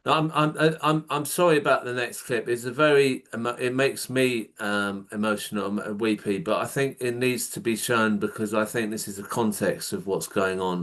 I'm sorry about the next clip. It's a very it makes me emotional and weepy, but I think it needs to be shown because I think this is the context of what's going on.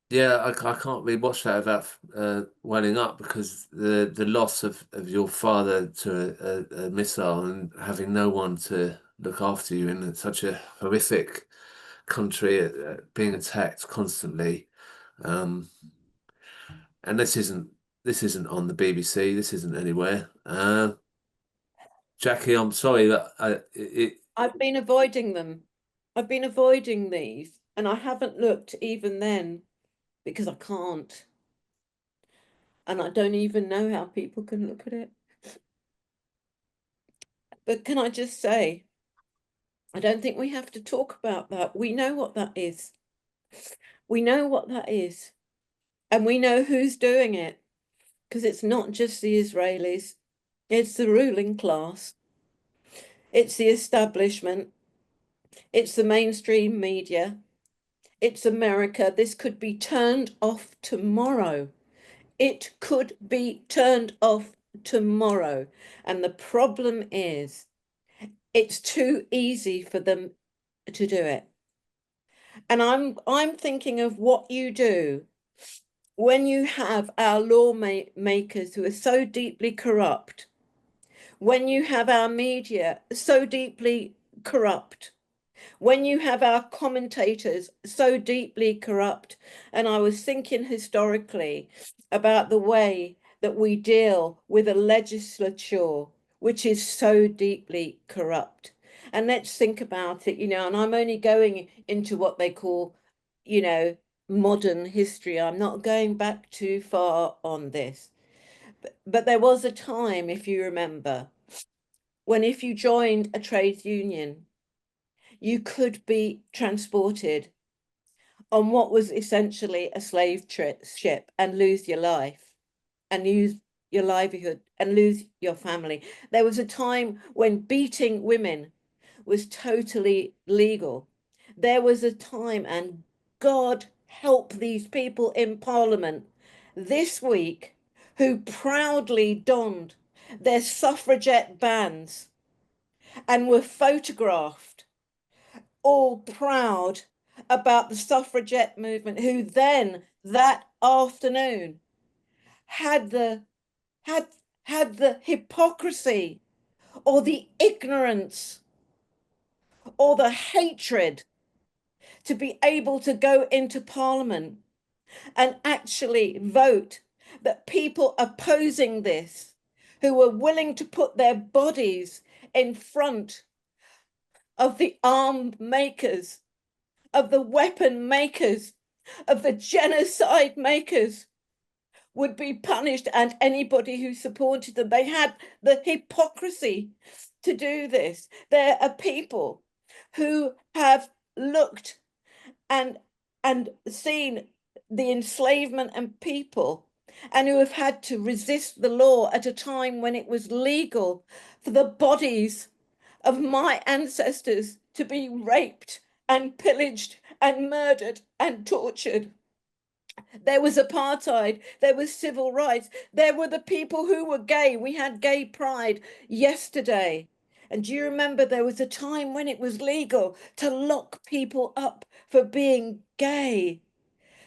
Yeah, I can't really watch that without welling up because the loss of your father to a missile and having no one to look after you in such a horrific country, being attacked constantly. Um, and this isn't on the BBC. This isn't anywhere. Jackie, I'm sorry that I've been avoiding them. I've been avoiding these, and I haven't looked even then because I can't. And I don't even know how people can look at it. But can I just say, I don't think we have to talk about that. We know what that is. We know what that is. And we know who's doing it because it's not just the Israelis, it's the ruling class, it's the establishment, it's the mainstream media, it's America. This could be turned off tomorrow. It could be turned off tomorrow. And the problem is, it's too easy for them to do it. And I'm thinking of what you do when you have our lawmakers who are so deeply corrupt, when you have our media so deeply corrupt, when you have our commentators so deeply corrupt. And I was thinking historically about the way that we deal with a legislature which is so deeply corrupt. And let's think about it, and I'm only going into what they call, modern history. I'm not going back too far on this. But there was a time, if you remember, when if you joined a trade union, you could be transported on what was essentially a slave ship and lose your life and lose your livelihood and lose your family. There was a time when beating women was totally legal. There was a time, and God help these people in Parliament this week who proudly donned their suffragette bands and were photographed all proud about the suffragette movement, who then that afternoon had the had had the hypocrisy or the ignorance or the hatred to be able to go into Parliament and actually vote that people opposing this, who were willing to put their bodies in front of the arm makers, of the weapon makers, of the genocide makers, would be punished, and anybody who supported them. They had the hypocrisy to do this. There are people who have looked and seen the enslavement and people, and who have had to resist the law at a time when it was legal for the bodies of my ancestors to be raped and pillaged and murdered and tortured. There was apartheid, there was civil rights, there were the people who were gay. We had gay pride yesterday. And do you remember there was a time when it was legal to lock people up for being gay?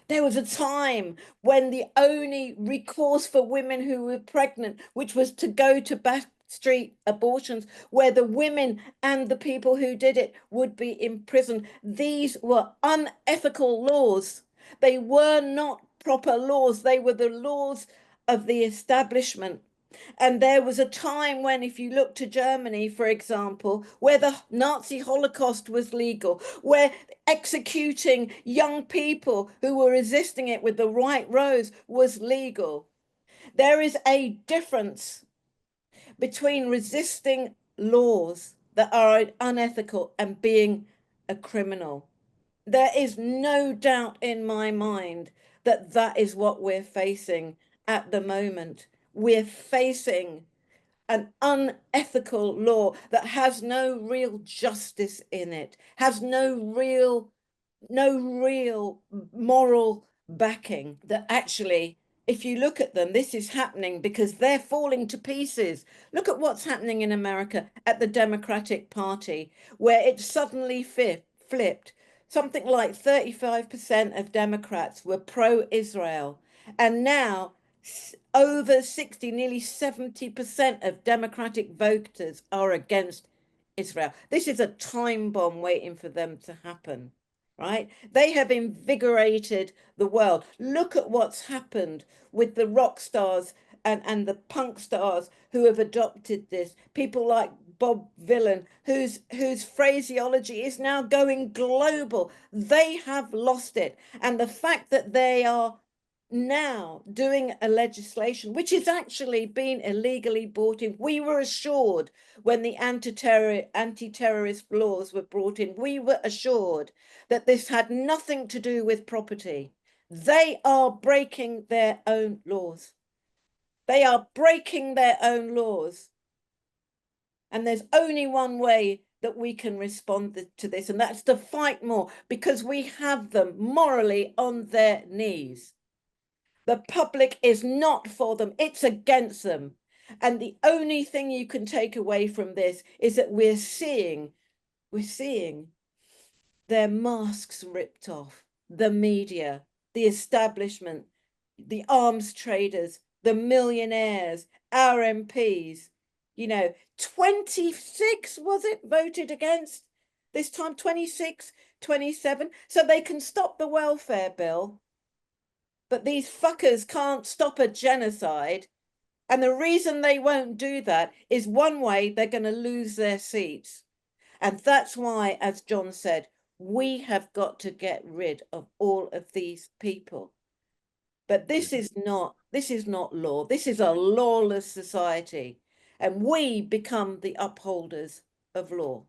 There was a time when the only recourse for women who were pregnant, which was to go to back street abortions, where the women and the people who did it would be imprisoned. These were unethical laws. They were not proper laws. They were the laws of the establishment. And there was a time when, if you look to Germany, for example, where the Nazi Holocaust was legal, where executing young people who were resisting it with the white rose was legal. There is a difference between resisting laws that are unethical and being a criminal. There is no doubt in my mind that that is what we're facing at the moment. We're facing an unethical law that has no real justice in it, has no real moral backing, that actually, if you look at them, this is happening because they're falling to pieces. Look at what's happening in America at the Democratic Party, where it suddenly flipped. Something like 35% of Democrats were pro-Israel, and now over 60, nearly 70% of Democratic voters are against Israel. This is a time bomb waiting for them to happen, right? They have invigorated the world. Look at what's happened with the rock stars and the punk stars who have adopted this. People like Bob Dylan, whose phraseology is now going global. They have lost it. And the fact that they are now doing a legislation which is actually being illegally brought in. We were assured when the anti-terrorist laws were brought in, we were assured that this had nothing to do with property. They are breaking their own laws. They are breaking their own laws. And there's only one way that we can respond to this, and that's to fight more, because we have them morally on their knees. The public is not for them, it's against them. And the only thing you can take away from this is that we're seeing their masks ripped off, the media, the establishment, the arms traders, the millionaires, our MPs, 26 was it voted against this time, 26, 27, so they can stop the welfare bill. But these fuckers can't stop a genocide. And the reason they won't do that is, one way, they're going to lose their seats. And that's why, as John said, we have got to get rid of all of these people. But this is not law. This is a lawless society. And we become the upholders of law.